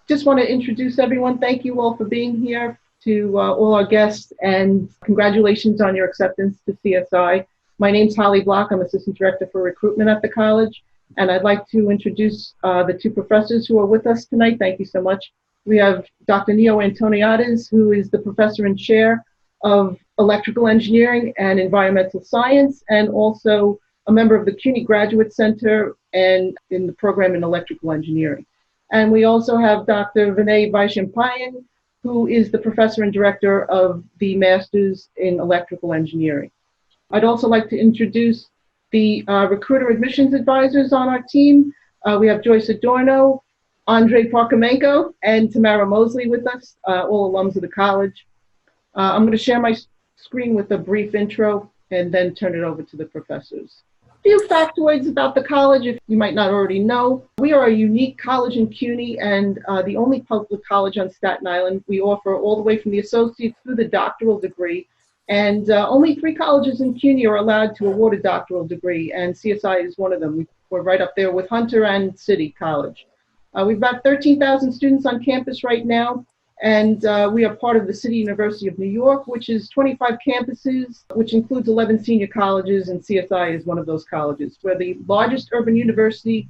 Just want to introduce everyone. Thank you all for being here, to all our guests, and congratulations on your acceptance to CSI. My name's Holly Block. I'm Assistant Director for Recruitment at the college, and I'd like to introduce the two professors who are with us tonight. Thank you so much. We have Dr. Neo Antoniades, who is the Professor and Chair of Electrical Engineering and Environmental Science, and also a member of the CUNY Graduate Center and in the program in Electrical Engineering. And we also have Dr. Vinay Vaishampayan, who is the Professor and Director of the Masters in Electrical Engineering. I'd also like to introduce the recruiter admissions advisors on our team. We have Joyce Adorno, Andrey Parkhomenko, and Tamara Mosley with us, all alums of the college. I'm going to share my screen with a brief intro and then turn it over to the professors. A few factoids about the college, if you might not already know. We are a unique college in CUNY and the only public college on Staten Island. We offer all the way from the associate through the doctoral degree. And only 3 colleges in CUNY are allowed to award a doctoral degree, and CSI is one of them. We're right up there with Hunter and City College. We've about 13,000 students on campus right now, and we are part of the City University of New York, which is 25 campuses, which includes 11 senior colleges, and CSI is one of those colleges. We're the largest urban university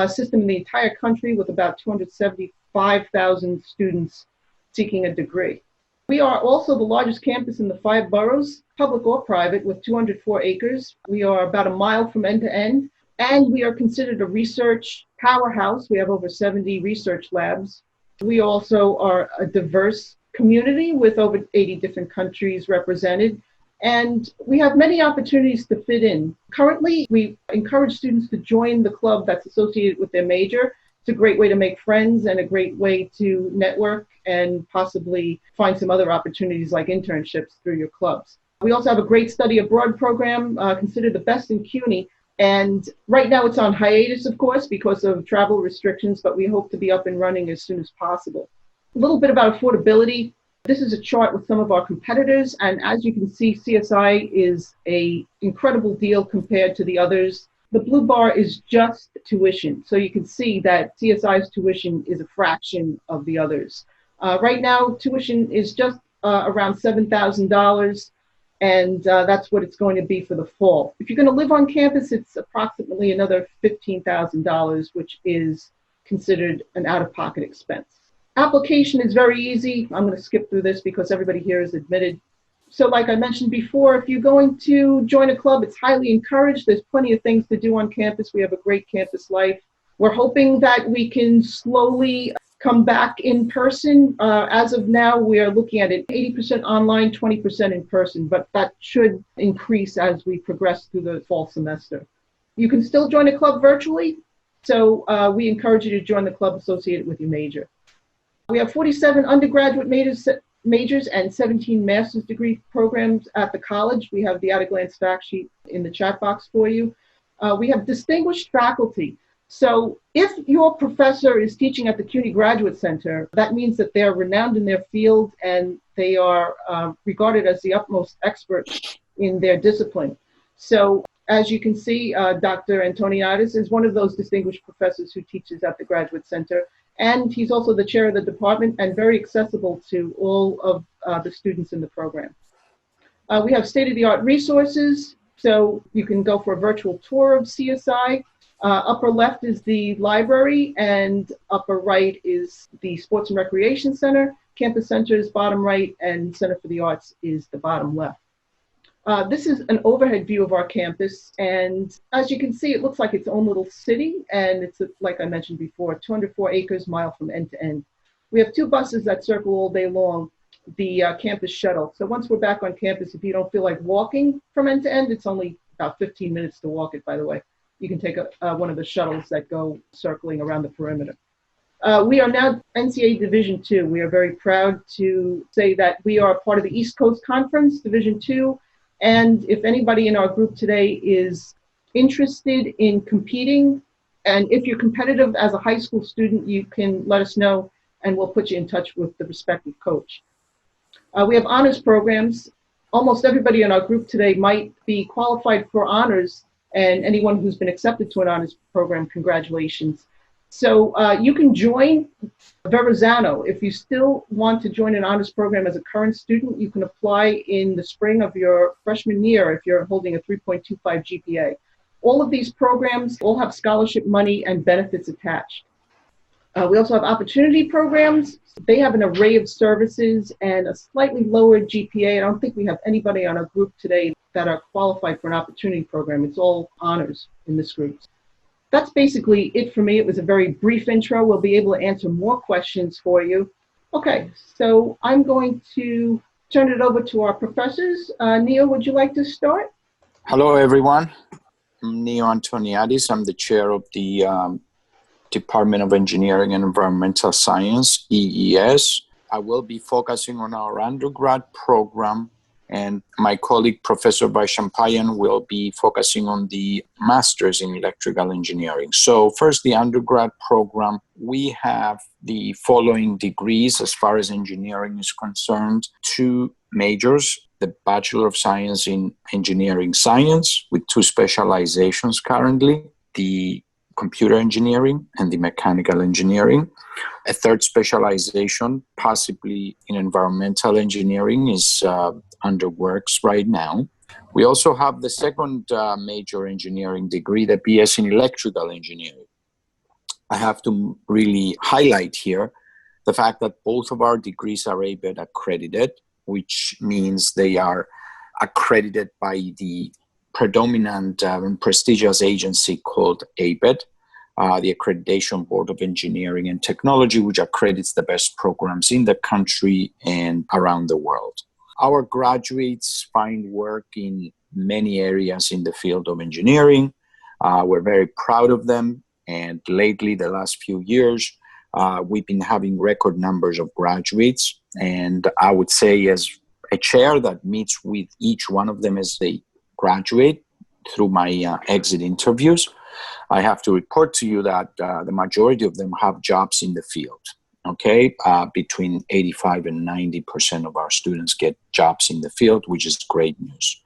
system in the entire country, with about 275,000 students seeking a degree. We are also the largest campus in the 5 boroughs, public or private, with 204 acres. We are about a mile from end to end, and we are considered a research powerhouse. We have over 70 research labs. We also are a diverse community with over 80 different countries represented, and we have many opportunities to fit in. Currently, we encourage students to join the club that's associated with their major. It's a great way to make friends and a great way to network and possibly find some other opportunities like internships through your clubs. We also have a great study abroad program, considered the best in CUNY. And right now it's on hiatus, of course, because of travel restrictions, but we hope to be up and running as soon as possible. A little bit about affordability. This is a chart with some of our competitors. And as you can see, CSI is an incredible deal compared to the others. The blue bar is just tuition. So you can see that CSI's tuition is a fraction of the others. Right now, tuition is just around $7,000. And that's what it's going to be for the fall. If you're going to live on campus, it's approximately another $15,000, which is considered an out-of-pocket expense. Application is very easy. I'm going to skip through this because everybody here is admitted. So like I mentioned before, if you're going to join a club, it's highly encouraged. There's plenty of things to do on campus. We have a great campus life. We're hoping that we can slowly come back in person. As of now, we are looking at it 80% online, 20% in person, but that should increase as we progress through the fall semester. You can still join a club virtually, so we encourage you to join the club associated with your major. We have 47 undergraduate majors and 17 master's degree programs at the college. We have the at-a-glance fact sheet in the chat box for you. We have distinguished faculty. So if your professor is teaching at the CUNY Graduate Center, that means that they're renowned in their field and they are regarded as the utmost experts in their discipline. So as you can see, Dr. Antoniades is one of those distinguished professors who teaches at the Graduate Center, and he's also the chair of the department and very accessible to all of the students in the program. We have state-of-the-art resources, so you can go for a virtual tour of CSI. Upper left is the library, and upper right is the Sports and Recreation Center. Campus Center is bottom right, and Center for the Arts is the bottom left. This is an overhead view of our campus, and as you can see, it looks like its own little city, and it's, like I mentioned before, 204 acres, mile from end to end. We have 2 buses that circle all day long, the campus shuttle. So once we're back on campus, if you don't feel like walking from end to end, it's only about 15 minutes to walk it, by the way. You can take one of the shuttles that go circling around the perimeter. We are now NCAA Division II. We are very proud to say that we are part of the East Coast Conference, Division II. And if anybody in our group today is interested in competing, and if you're competitive as a high school student, you can let us know and we'll put you in touch with the respective coach. We have honors programs. Almost everybody in our group today might be qualified for honors, and anyone who's been accepted to an honors program, congratulations. So you can join Verrazano. If you still want to join an honors program as a current student, you can apply in the spring of your freshman year if you're holding a 3.25 GPA. All of these programs all have scholarship money and benefits attached. We also have opportunity programs. They have an array of services and a slightly lower GPA. I don't think we have anybody on our group today that are qualified for an opportunity program. It's all honors in this group. That's basically it for me. It was a very brief intro. We'll be able to answer more questions for you. Okay, so I'm going to turn it over to our professors. Neil, would you like to start? Hello, everyone. I'm Neo Antoniadis. I'm the chair of the Department of Engineering and Environmental Science, EES. I will be focusing on our undergrad program, and my colleague, Professor Vaishampayan, will be focusing on the Masters in Electrical Engineering. So first, the undergrad program. We have the following degrees as far as engineering is concerned. 2 majors, the Bachelor of Science in Engineering Science with 2 specializations currently, the Computer Engineering and the Mechanical Engineering. A 3rd specialization, possibly in Environmental Engineering, is under works right now. We also have the 2nd major engineering degree, the BS in Electrical Engineering. I have to really highlight here the fact that both of our degrees are ABET accredited, which means they are accredited by the predominant and prestigious agency called ABET, the Accreditation Board of Engineering and Technology, which accredits the best programs in the country and around the world. Our graduates find work in many areas in the field of engineering. We're very proud of them. And lately, the last few years, we've been having record numbers of graduates. And I would say, as a chair that meets with each one of them as they graduate through my exit interviews, I have to report to you that the majority of them have jobs in the field. Okay, between 85 and 90% of our students get jobs in the field, which is great news.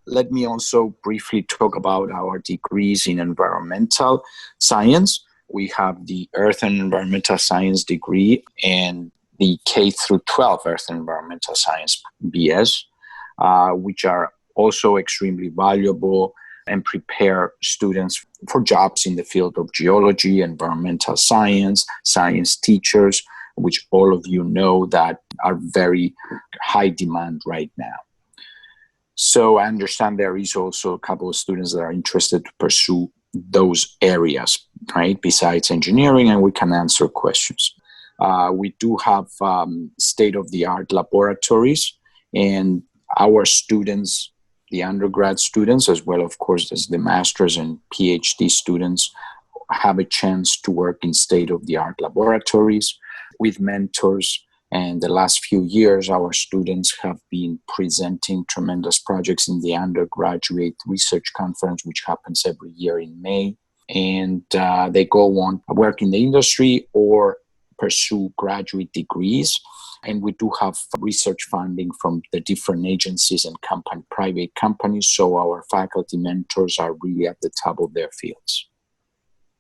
Let me also briefly talk about our degrees in environmental science. We have the Earth and Environmental Science degree and the K through 12 Earth and Environmental Science BS, which are also extremely valuable and prepare students for jobs in the field of geology, environmental science, science teachers, which all of you know that are very high demand right now. So I understand there is also a couple of students that are interested to pursue those areas, right, besides engineering, and we can answer questions. We do have state-of-the-art laboratories, and our students, the undergrad students, as well, of course, as the master's and PhD students, have a chance to work in state-of-the-art laboratories with mentors. And the last few years, our students have been presenting tremendous projects in the undergraduate research conference, which happens every year in May. And they go on work in the industry or pursue graduate degrees. And we do have research funding from the different agencies and private companies. So our faculty mentors are really at the top of their fields.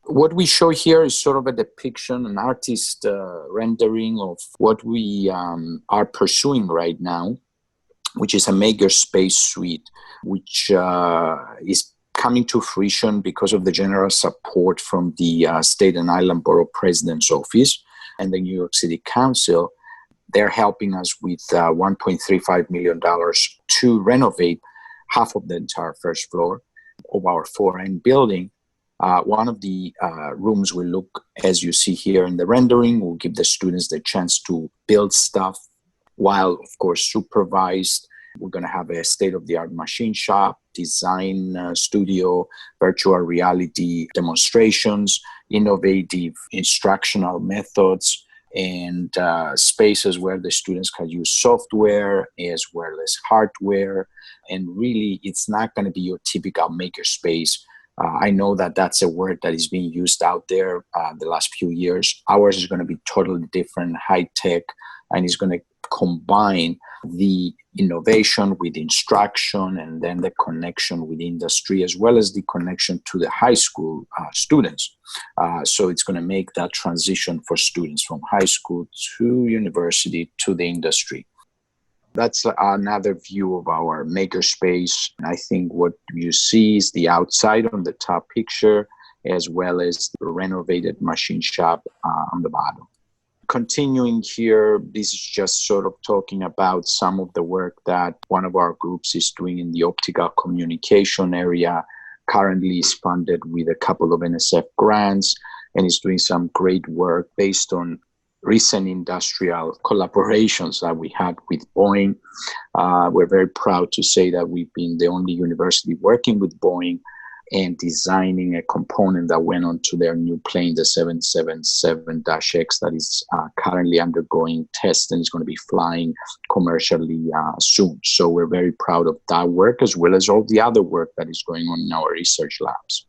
What we show here is sort of a depiction, an artist rendering of what we are pursuing right now, which is a makerspace suite, which is coming to fruition because of the generous support from the State and Island Borough President's Office and the New York City Council. They're helping us with $1.35 million to renovate half of the entire first floor of our 4N building. One of the rooms will look, as you see here in the rendering, will give the students the chance to build stuff while, of course, supervised. We're going to have a state-of-the-art machine shop, design studio, virtual reality demonstrations, innovative instructional methods, and spaces where the students can use software as well as hardware. And really, it's not going to be your typical makerspace I know that that's a word that is being used out there the last few years. Ours is going to be totally different, high tech, and it's going to combine the innovation with instruction and then the connection with industry, as well as the connection to the high school students. So it's going to make that transition for students from high school to university to the industry. That's another view of our makerspace. I think what you see is the outside on the top picture, as well as the renovated machine shop on the bottom. Continuing here, this is just sort of talking about some of the work that one of our groups is doing in the optical communication area. Currently is funded with a couple of NSF grants and is doing some great work based on recent industrial collaborations that we had with Boeing. We're very proud to say that we've been the only university working with Boeing and designing a component that went onto their new plane, the 777-X, that is currently undergoing tests and is going to be flying commercially soon. So we're very proud of that work, as well as all the other work that is going on in our research labs.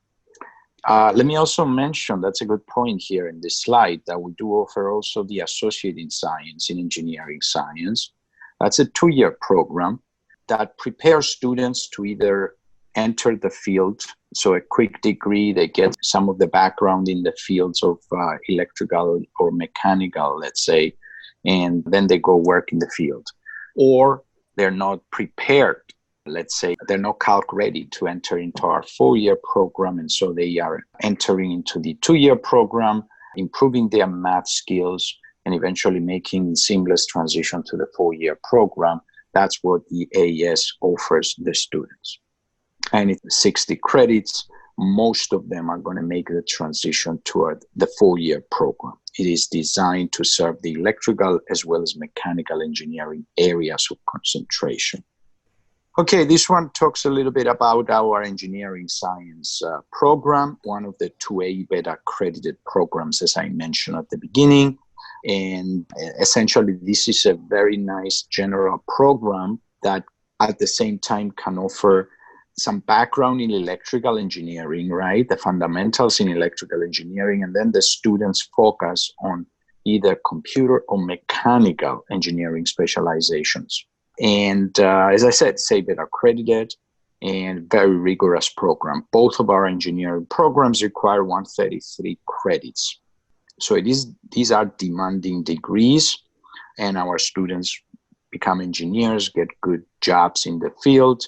Let me also mention, that's a good point here in this slide, that we do offer also the Associate in Science in Engineering Science. That's a 2-year program that prepares students to either enter the field, so a quick degree, they get some of the background in the fields of electrical or mechanical, let's say, and then they go work in the field. Or they're not prepared. Let's say they're not calc ready to enter into our 4-year program, and so they are entering into the 2-year program, improving their math skills, and eventually making seamless transition to the 4-year program. That's what the AES offers the students. And it's 60 credits. Most of them are going to make the transition toward the 4-year program. It is designed to serve the electrical as well as mechanical engineering areas of concentration. Okay, this one talks a little bit about our engineering science program, one of the 2A beta accredited programs, as I mentioned at the beginning. And essentially, this is a very nice general program that at the same time can offer some background in electrical engineering, right? The fundamentals in electrical engineering, and then the students focus on either computer or mechanical engineering specializations. And as I said, SABIT accredited and very rigorous program. Both of our engineering programs require 133 credits. So these are demanding degrees, and our students become engineers, get good jobs in the field.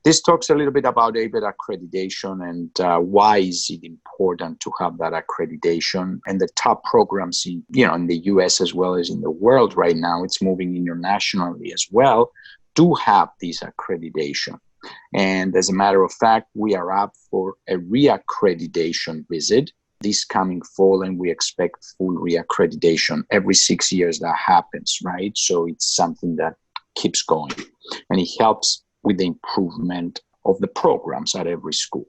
This talks a little bit about ABET accreditation and why is it important to have that accreditation. And the top programs in the US as well as in the world right now, it's moving internationally as well, do have this accreditation. And as a matter of fact, we are up for a reaccreditation visit this coming fall, and we expect full reaccreditation. Every 6 years that happens, right? So it's something that keeps going, and it helps with the improvement of the programs at every school.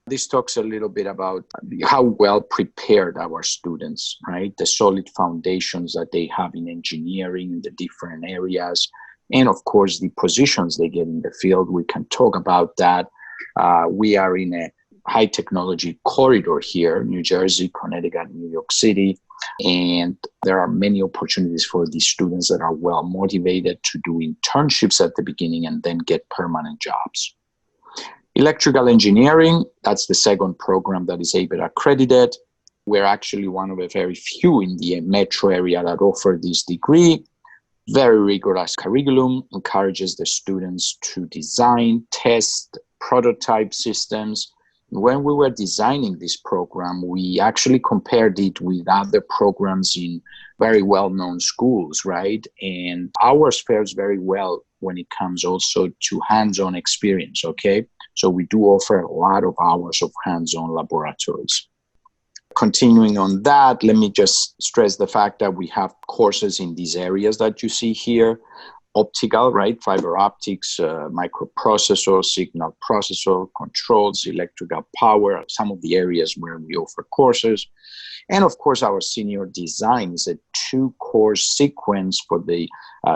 This talks a little bit about how well prepared our students, right? The solid foundations that they have in engineering, in the different areas, and of course, the positions they get in the field. We can talk about that. We are in a high technology corridor here, New Jersey, Connecticut, New York City. And there are many opportunities for these students that are well motivated to do internships at the beginning and then get permanent jobs. Electrical engineering, that's the second program that is ABET accredited. We're actually one of the very few in the metro area that offer this degree. Very rigorous curriculum, encourages the students to design, test, prototype systems. When we were designing this program, we actually compared it with other programs in very well-known schools, right? And ours fares very well when it comes also to hands-on experience, okay? So we do offer a lot of hours of hands-on laboratories. Continuing on that, let me just stress the fact that we have courses in these areas that you see here. Optical, right? Fiber optics, microprocessor, signal processor, controls, electrical power, some of the areas where we offer courses. And of course, our senior design is a 2-course sequence for the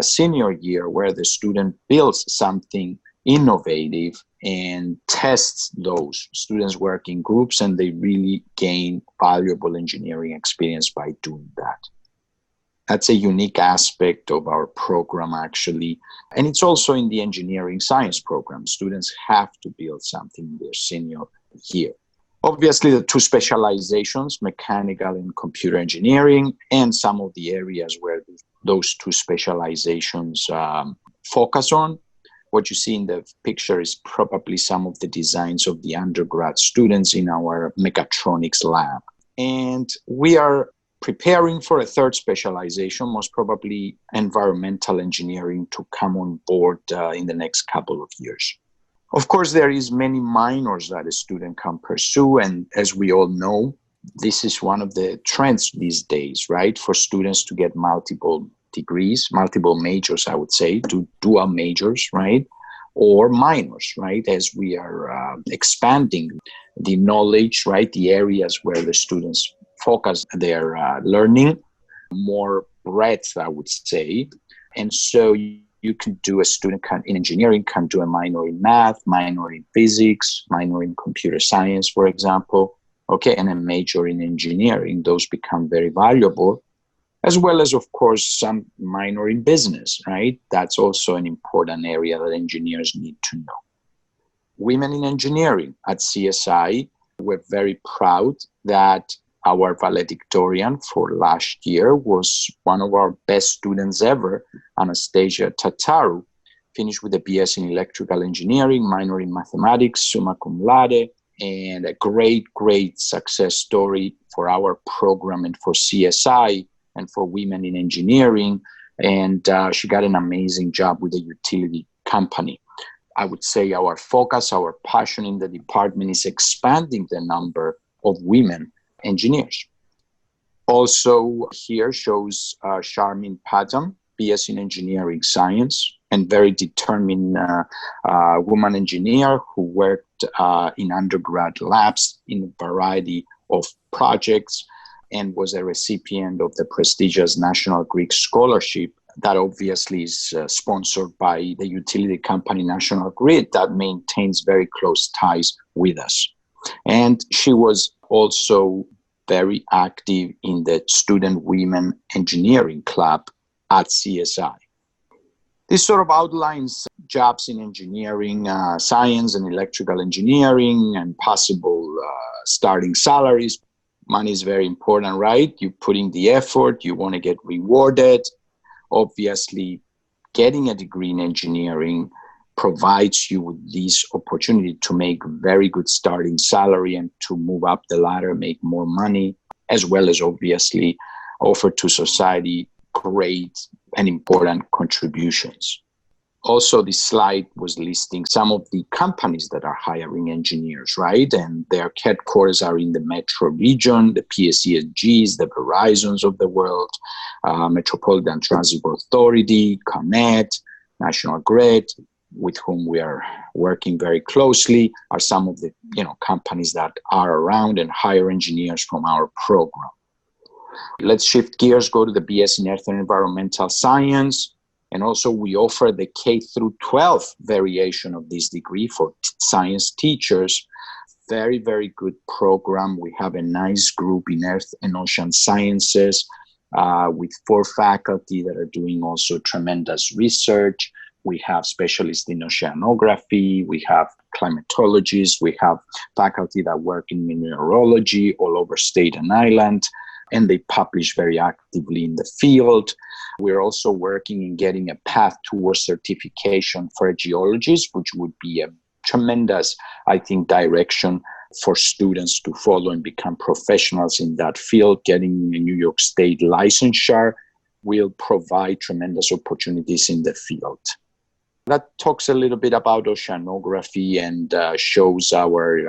senior year where the student builds something innovative, and tests those. Students work in groups and they really gain valuable engineering experience by doing that. That's a unique aspect of our program, actually. And it's also in the engineering science program. Students have to build something in their senior year. Obviously, the two specializations, mechanical and computer engineering, and some of the areas where those two specializations focus on. What you see in the picture is probably some of the designs of the undergrad students in our mechatronics lab. And we are preparing for a third specialization, most probably environmental engineering, to come on board in the next couple of years. Of course, there is many minors that a student can pursue. And as we all know, this is one of the trends these days, right? For students to get multiple degrees, multiple majors, I would say, to dual majors, right? Or minors, right? As we are expanding the knowledge, right? The areas where the students focus their learning, more breadth, I would say. And so you can do, a student in engineering can do a minor in math, minor in physics, minor in computer science, for example, okay, and a major in engineering. Those become very valuable, as well as, of course, some minor in business, right? That's also an important area that engineers need to know. Women in engineering at CSI, we're very proud that our valedictorian for last year was one of our best students ever, Anastasia Tataru, finished with a BS in electrical engineering, minor in mathematics, summa cum laude, and a great, great success story for our program and for CSI and for women in engineering. And she got an amazing job with a utility company. I would say our focus, our passion in the department is expanding the number of women engineers. Also here shows Charmin Padam, BS in engineering science, and very determined woman engineer who worked in undergrad labs in a variety of projects and was a recipient of the prestigious National Greek Scholarship that obviously is sponsored by the utility company National Grid that maintains very close ties with us. And she was also very active in the Student Women Engineering Club at CSI. This sort of outlines jobs in engineering, science and electrical engineering, and possible starting salaries. Money is very important, right? You put in the effort, you want to get rewarded. Obviously, getting a degree in engineering provides you with this opportunity to make very good starting salary and to move up the ladder, make more money, as well as obviously offer to society great and important contributions. Also, this slide was listing some of the companies that are hiring engineers, right? And their headquarters are in the metro region, the PSESGs, the Verizons of the world, Metropolitan Transit Authority, ComEd, National Grid, with whom we are working very closely, are some of the companies that are around and hire engineers from our program. Let's shift gears, go to the BS in Earth and Environmental Science. And also we offer the K through 12 variation of this degree for science teachers. Very, very good program. We have a nice group in Earth and Ocean Sciences with 4 faculty that are doing also tremendous research. We have specialists in oceanography, we have climatologists, we have faculty that work in mineralogy all over state and island, and they publish very actively in the field. We're also working in getting a path towards certification for a geologist, which would be a tremendous, I think, direction for students to follow and become professionals in that field. Getting a New York State licensure will provide tremendous opportunities in the field. That talks a little bit about oceanography and shows our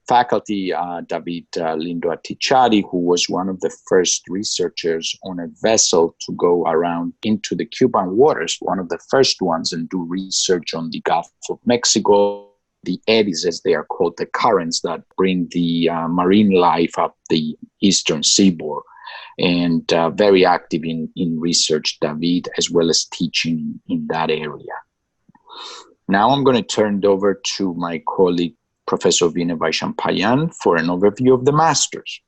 faculty, David Lindo Atichari, who was one of the first researchers on a vessel to go around into the Cuban waters, one of the first ones, and do research on the Gulf of Mexico, the eddies, as they are called, the currents that bring the marine life up the eastern seaboard. And very active in research, David, as well as teaching in that area. Now I'm going to turn it over to my colleague, Professor Vinay Vaishampayan, for an overview of the Masters.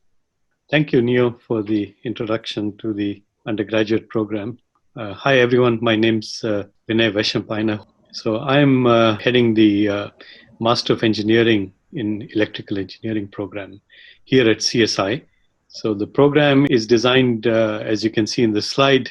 Thank you, Neo, for the introduction to the undergraduate program. Hi, everyone. My name's Vinay Vaishampayan. So I'm heading the Master of Engineering in Electrical Engineering program here at CSI. So the program is designed, as you can see in the slide,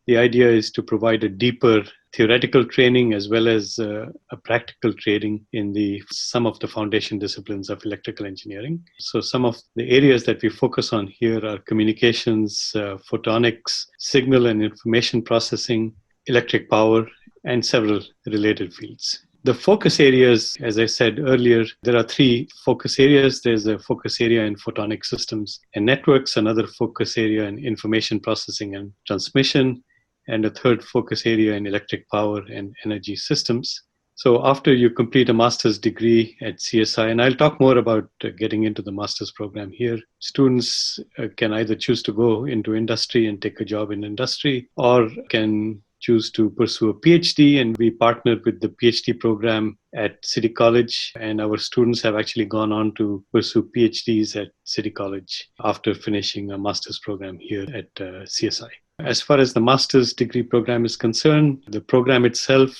the idea is to provide a deeper theoretical training as well as a practical training in some of the foundation disciplines of electrical engineering. So some of the areas that we focus on here are communications, photonics, signal and information processing, electric power, and several related fields. The focus areas, as I said earlier, there are three focus areas. There's a focus area in photonic systems and networks, another focus area in information processing and transmission, and a third focus area in electric power and energy systems. So after you complete a master's degree at CSI, and I'll talk more about getting into the master's program here, students can either choose to go into industry and take a job in industry, or can choose to pursue a PhD, and we partnered with the PhD program at City College, and our students have actually gone on to pursue PhDs at City College after finishing a master's program here at CSI. As far as the master's degree program is concerned, the program itself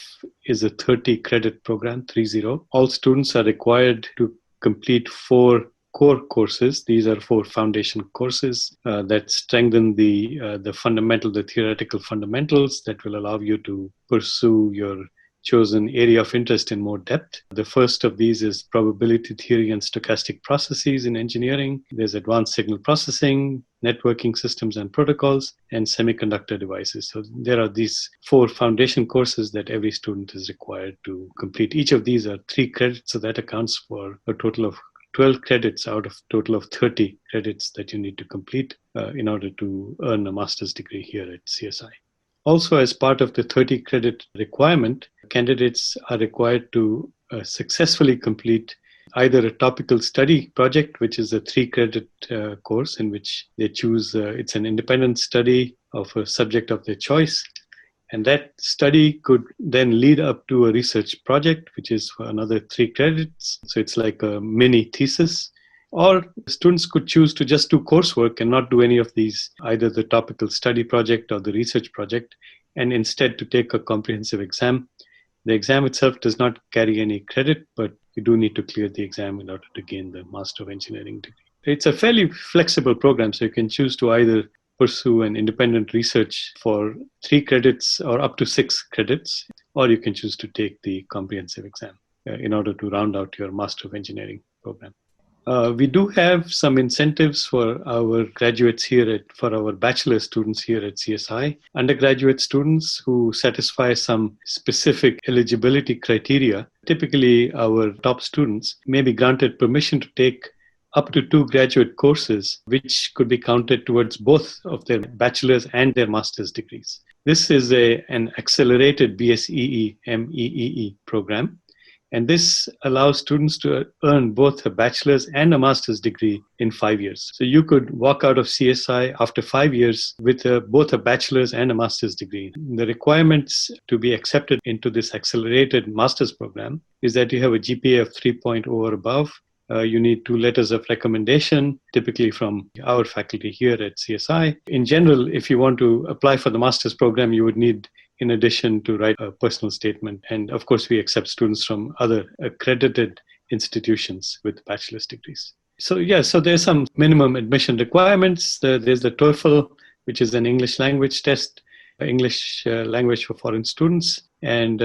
is a 30-credit program, 30. All students are required to complete 4 core courses. These are 4 foundation courses that strengthen the theoretical fundamentals that will allow you to pursue your chosen area of interest in more depth. The first of these is probability theory and stochastic processes in engineering. There's advanced signal processing, networking systems and protocols, and semiconductor devices. So there are these 4 foundation courses that every student is required to complete. Each of these are 3 credits, so that accounts for a total of 12 credits out of a total of 30 credits that you need to complete in order to earn a master's degree here at CSI. Also, as part of the 30 credit requirement, candidates are required to successfully complete either a topical study project, which is a 3-credit course in which they choose, it's an independent study of a subject of their choice. And that study could then lead up to a research project, which is for another 3 credits. So it's like a mini thesis. Or students could choose to just do coursework and not do any of these, either the topical study project or the research project, and instead to take a comprehensive exam. The exam itself does not carry any credit, but you do need to clear the exam in order to gain the Master of Engineering degree. It's a fairly flexible program, so you can choose to either pursue an independent research for 3 credits or up to 6 credits, or you can choose to take the comprehensive exam in order to round out your Master of Engineering program. We do have some incentives for our graduates here, for our bachelor students here at CSI. Undergraduate students who satisfy some specific eligibility criteria, typically our top students, may be granted permission to take up to 2 graduate courses, which could be counted towards both of their bachelor's and their master's degrees. This is an accelerated BSEE MEEE program. And this allows students to earn both a bachelor's and a master's degree in 5 years. So you could walk out of CSI after 5 years with both a bachelor's and a master's degree. The requirements to be accepted into this accelerated master's program is that you have a GPA of 3.0 or above. You need 2 letters of recommendation, typically from our faculty here at CSI. In general, if you want to apply for the master's program, you would need, in addition, to write a personal statement. And of course, we accept students from other accredited institutions with bachelor's degrees. So there's some minimum admission requirements. There's the TOEFL, which is an English language test, English language for foreign students. And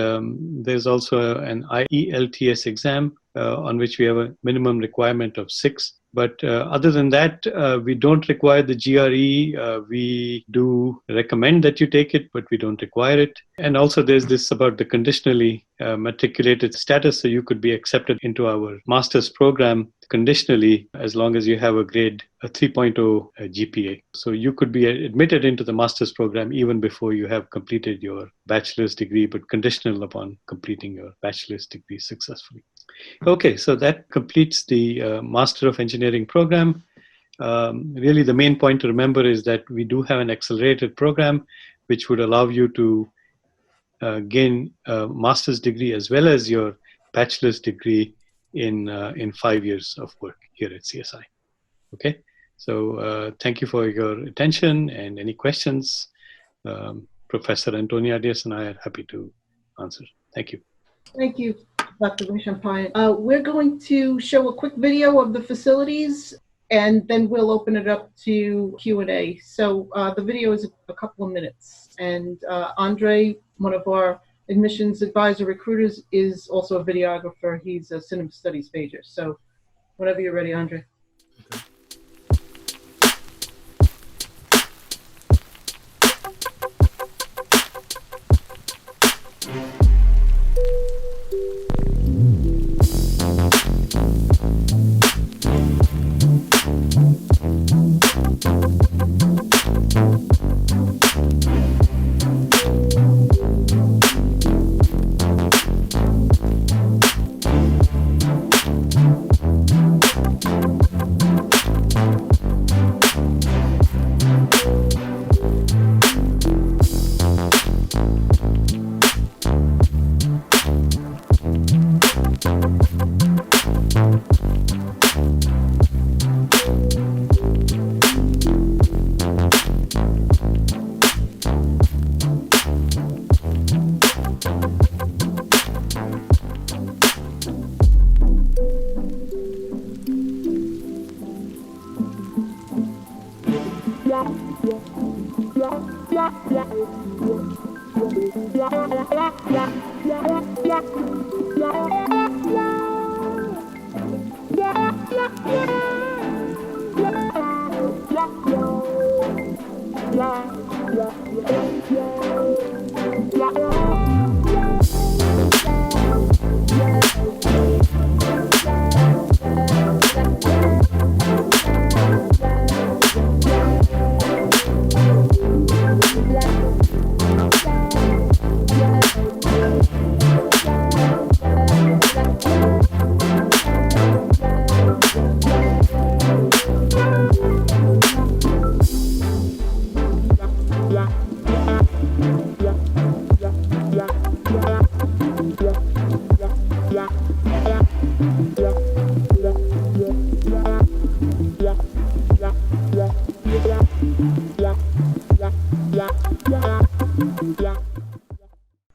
there's also an IELTS exam on which we have a minimum requirement of 6. But other than that, we don't require the GRE. We do recommend that you take it, but we don't require it. And also there's this about the conditionally matriculated status. So you could be accepted into our master's program conditionally as long as you have a 3.0 GPA. So you could be admitted into the master's program even before you have completed your bachelor's degree, but conditional upon completing your bachelor's degree successfully. Okay, so that completes the Master of Engineering program. Really, the main point to remember is that we do have an accelerated program which would allow you to gain a master's degree as well as your bachelor's degree in 5 years of work here at CSI. Okay, so thank you for your attention, and any questions, Professor Antoniadis and I are happy to answer. Thank you. Thank you, Dr. Vachampayan. We're going to show a quick video of the facilities, and then we'll open it up to Q&A. So the video is a couple of minutes, and Andrey, one of our admissions advisor recruiters, is also a videographer. He's a cinema studies major. So whenever you're ready, Andrey.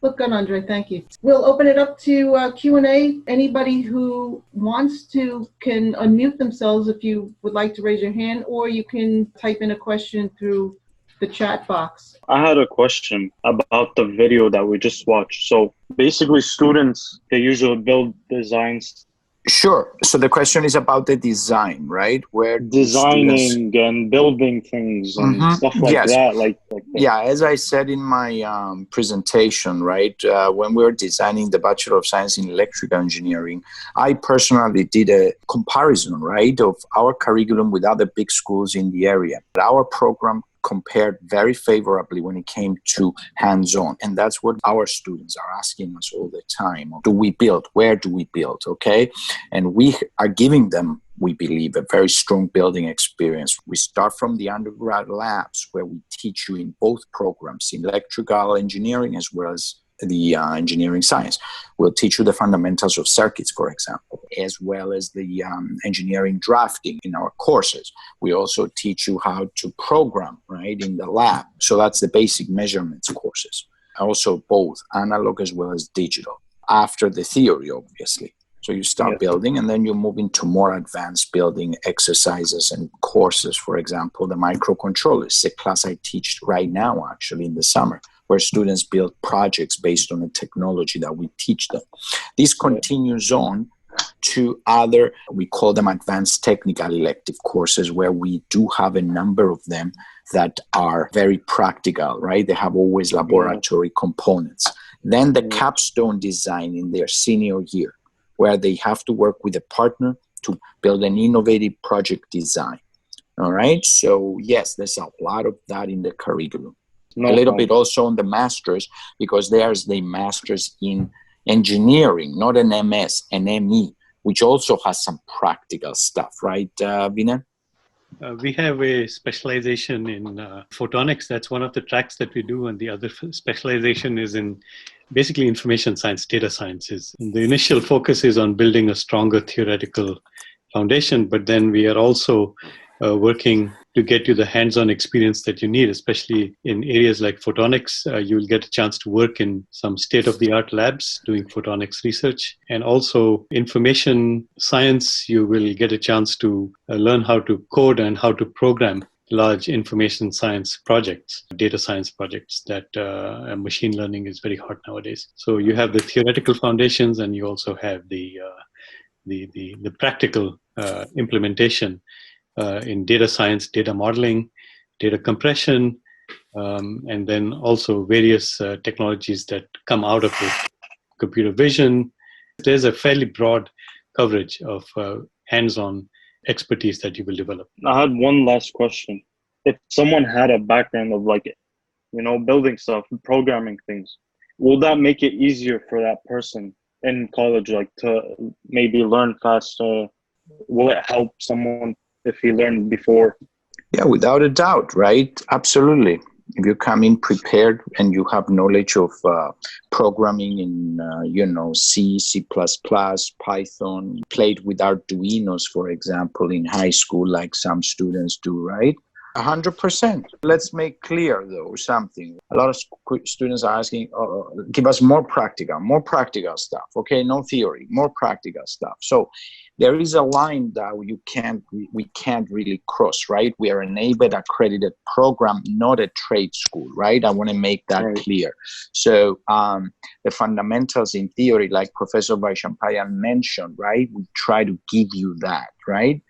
Look good, Andrey. Thank you. We'll open it up to Q&A. Anybody who wants to can unmute themselves if you would like to raise your hand, or you can type in a question through the chat box. I had a question about the video that we just watched. So basically students, they usually build designs. Sure. So the question is about the design, right? Where Designing and building things and stuff like yes. that. Like yeah, as I said in my presentation, right, when we were designing the Bachelor of Science in Electrical Engineering, I personally did a comparison, right, of our curriculum with other big schools in the area. Our program compared very favorably when it came to hands-on. And that's what our students are asking us all the time. Do we build? Where do we build? Okay. And we are giving them, we believe, a very strong building experience. We start from the undergrad labs where we teach you in both programs, in electrical engineering as well as the engineering science. We'll teach you the fundamentals of circuits, for example, as well as the engineering drafting in our courses. We also teach you how to program, right, in the lab. So that's the basic measurements courses. Also both analog as well as digital, after the theory, obviously. So you start building, and then you move into more advanced building exercises and courses. For example, the microcontrollers, the class I teach right now, actually in the summer, where students build projects based on the technology that we teach them. This continues on to other, we call them advanced technical elective courses, where we do have a number of them that are very practical, right? They have always laboratory components. Then the capstone design in their senior year, where they have to work with a partner to build an innovative project design. All right. So yes, there's a lot of that in the curriculum. A little bit also on the master's, because there's the master's in engineering, not an MS, an ME, which also has some practical stuff, right, Vinay? We have a specialization in photonics. That's one of the tracks that we do. And the other specialization is in basically information science, data sciences. And the initial focus is on building a stronger theoretical foundation, but then we are also working to get you the hands-on experience that you need, especially in areas like photonics. You'll get a chance to work in some state-of-the-art labs doing photonics research. And also information science, you will get a chance to learn how to code and how to program large information science projects, data science projects that machine learning is very hard nowadays. So you have the theoretical foundations, and you also have the practical implementation in data science, data modeling, data compression, and then also various technologies that come out of it, computer vision. There's a fairly broad coverage of hands-on expertise that you will develop. I had one last question. If someone had a background of building stuff, programming things, will that make it easier for that person in college, to maybe learn faster? Will it help someone if he learned before? Yeah, without a doubt, right? Absolutely. If you come in prepared and you have knowledge of programming in, C, C++, Python, played with Arduinos, for example, in high school, like some students do, right? 100%. Let's make clear, though, something. A lot of students are asking, give us more practical stuff. Okay, no theory, more practical stuff. So there is a line that we can't really cross, right? We are an ABET accredited program, not a trade school, right? I want to make that clear. So the fundamentals in theory, like Professor Vaishampayan mentioned, right? We try to give you that, right?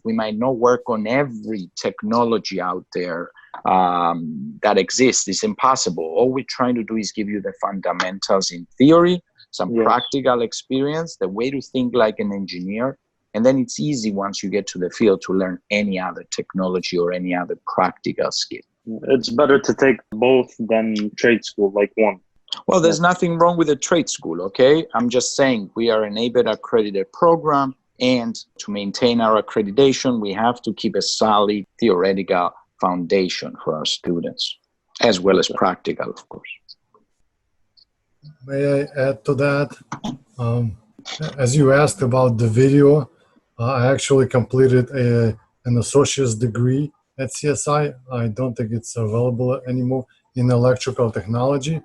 We might not work on every technology out there that exists. It's impossible. All we're trying to do is give you the fundamentals in theory, some practical experience, the way to think like an engineer, and then it's easy once you get to the field to learn any other technology or any other practical skill. It's better to take both than trade school, like one. Well, there's nothing wrong with a trade school, okay? I'm just saying we are an ABET accredited program, and to maintain our accreditation, we have to keep a solid theoretical foundation for our students, as well as practical, of course. May I add to that? As you asked about the video, I actually completed an associate's degree at CSI. I don't think it's available anymore in electrical technology.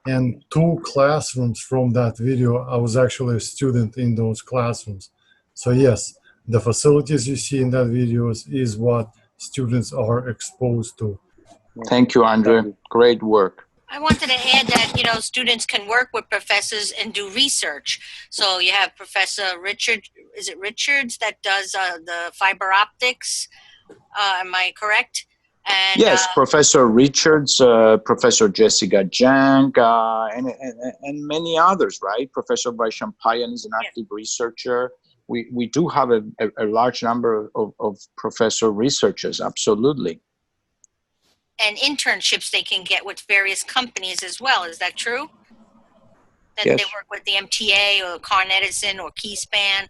And 2 classrooms from that video, I was actually a student in those classrooms. So yes, the facilities you see in that video is what students are exposed to. Thank you, Andrey. Great work. I wanted to add that, students can work with professors and do research. So you have Professor Richards that does the fiber optics? Am I correct? And, yes, Professor Richards, Professor Jessica Jang, and many others, right? Professor Vaishampayan is an active researcher. We do have a large number of professor researchers, absolutely. And internships they can get with various companies as well. Is that true? That yes. They work with the MTA or Con Edison or Keyspan?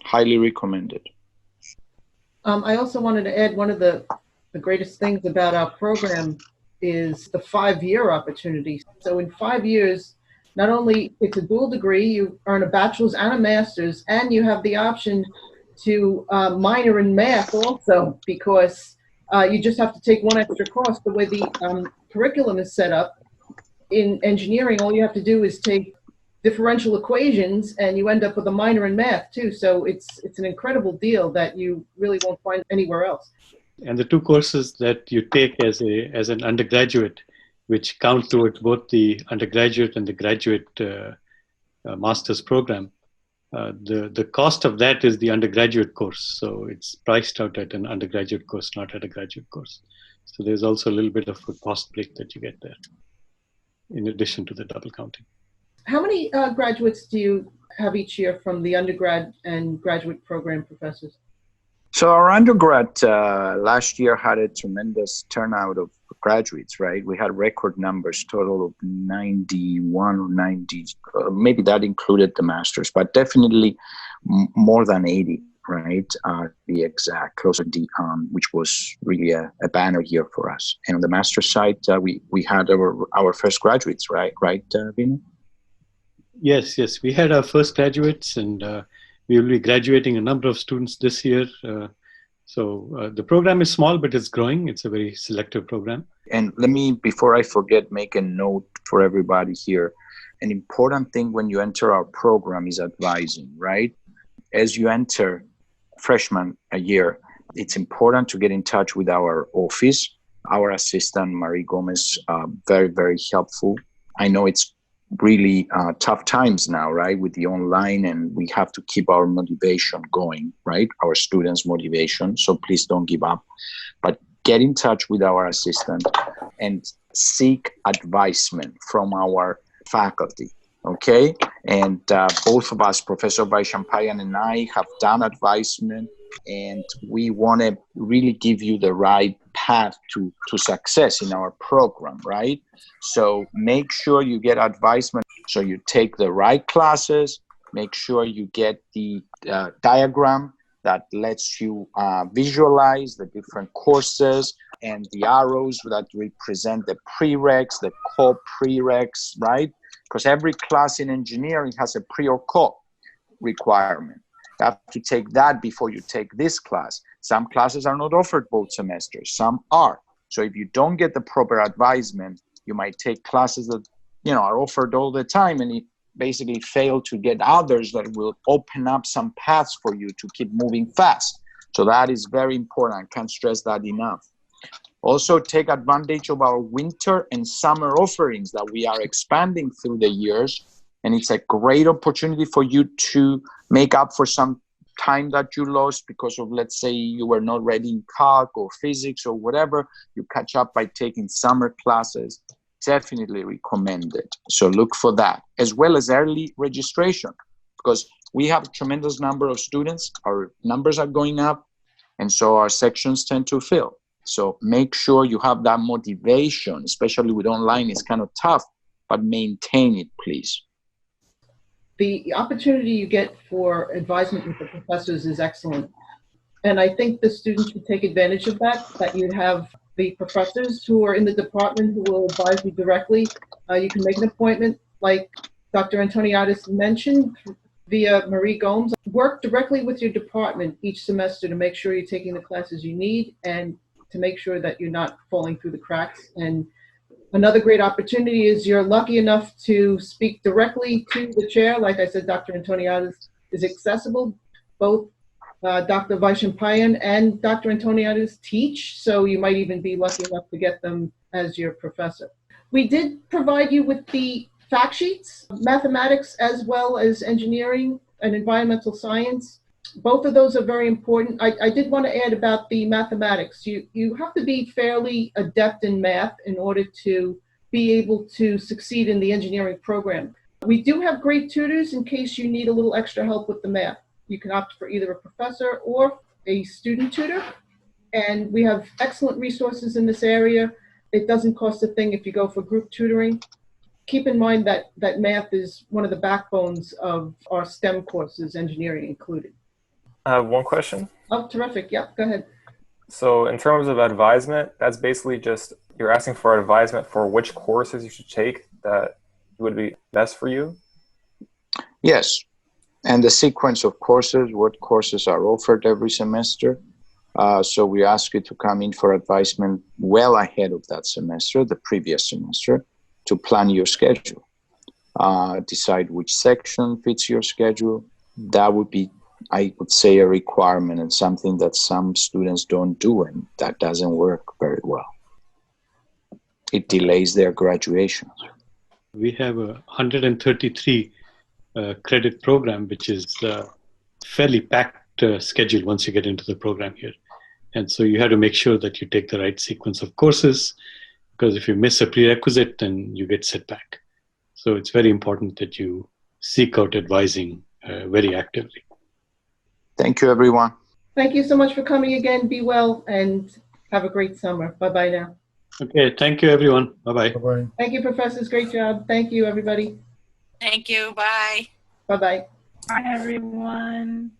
Highly recommended. I also wanted to add one of the greatest things about our program is the 5-year opportunity. So in 5 years, not only it's a dual degree, you earn a bachelor's and a master's, and you have the option to minor in math also, because you just have to take one extra course. The way the curriculum is set up in engineering, all you have to do is take differential equations, and you end up with a minor in math too. So it's an incredible deal that you really won't find anywhere else. And the 2 courses that you take as an undergraduate, which count towards both the undergraduate and the graduate master's program, the cost of that is the undergraduate course. So it's priced out at an undergraduate course, not at a graduate course. So there's also a little bit of a cost break that you get there, in addition to the double counting. How many graduates do you have each year from the undergrad and graduate program professors? So our undergrad last year had a tremendous turnout of graduates, right? We had record numbers, total of 91 or 90, maybe that included the masters, but definitely more than 80 right? The exact closer D, which was really a banner year for us. And on the master side, we had our first graduates, right, Vinny? Yes, we had our first graduates, and we will be graduating a number of students this year. So the program is small, but it's growing. It's a very selective program. And let me, before I forget, make a note for everybody here. An important thing when you enter our program is advising, right? As you enter freshman a year, it's important to get in touch with our office. Our assistant, Marie Gomez, very, very helpful. I know it's really tough times now, right, with the online, and we have to keep our motivation going, right, our students' motivation. So please don't give up, but get in touch with our assistant and seek advisement from our faculty, okay? And both of us, Professor Vaishampayan and I, have done advisement, and we want to really give you the right path to success in our program, right? So make sure you get advisement, so you take the right classes, make sure you get the diagram that lets you visualize the different courses and the arrows that represent the prereqs, the co-prereqs, right? Because every class in engineering has a pre or co requirement. You have to take that before you take this class. Some classes are not offered both semesters, some are. So if you don't get the proper advisement, you might take classes that, are offered all the time, and you basically fail to get others that will open up some paths for you to keep moving fast. So that is very important. I can't stress that enough. Also, take advantage of our winter and summer offerings that we are expanding through the years. And it's a great opportunity for you to make up for some time that you lost because of, let's say, you were not ready in calc or physics or whatever. You catch up by taking summer classes. Definitely recommended. So look for that, as well as early registration, because we have a tremendous number of students. Our numbers are going up, and so our sections tend to fill. So make sure you have that motivation, especially with online. It's kind of tough, but maintain it, please. The opportunity you get for advisement with the professors is excellent. And I think the students should take advantage of that you have the professors who are in the department who will advise you directly. You can make an appointment, like Dr. Antoniadis mentioned, via Marie Gomes. Work directly with your department each semester to make sure you're taking the classes you need and to make sure that you're not falling through the cracks. And another great opportunity is you're lucky enough to speak directly to the chair. Like I said, Dr. Antoniadis is accessible. Both Dr. Vaishampayan and Dr. Antoniadis teach, so you might even be lucky enough to get them as your professor. We did provide you with the fact sheets, mathematics as well as engineering and environmental science. Both of those are very important. I did want to add about the mathematics. You have to be fairly adept in math in order to be able to succeed in the engineering program. We do have great tutors in case you need a little extra help with the math. You can opt for either a professor or a student tutor. And we have excellent resources in this area. It doesn't cost a thing if you go for group tutoring. Keep in mind that math is one of the backbones of our STEM courses, engineering included. I have one question. Oh, terrific. Yep, go ahead. So in terms of advisement, that's basically just you're asking for advisement for which courses you should take that would be best for you? Yes. And the sequence of courses, what courses are offered every semester. So we ask you to come in for advisement well ahead of that semester, the previous semester, to plan your schedule. Decide which section fits your schedule. That would be, I would say, a requirement and something that some students don't do, and that doesn't work very well. It delays their graduations. We have a 133 credit program, which is fairly packed schedule once you get into the program here. And so you have to make sure that you take the right sequence of courses, because if you miss a prerequisite, then you get set back. So it's very important that you seek out advising very actively. Thank you, everyone. Thank you so much for coming again. Be well and have a great summer. Bye-bye now. Okay, thank you, everyone. Bye-bye. Bye-bye. Thank you, professors. Great job. Thank you, everybody. Thank you. Bye. Bye-bye. Bye, everyone.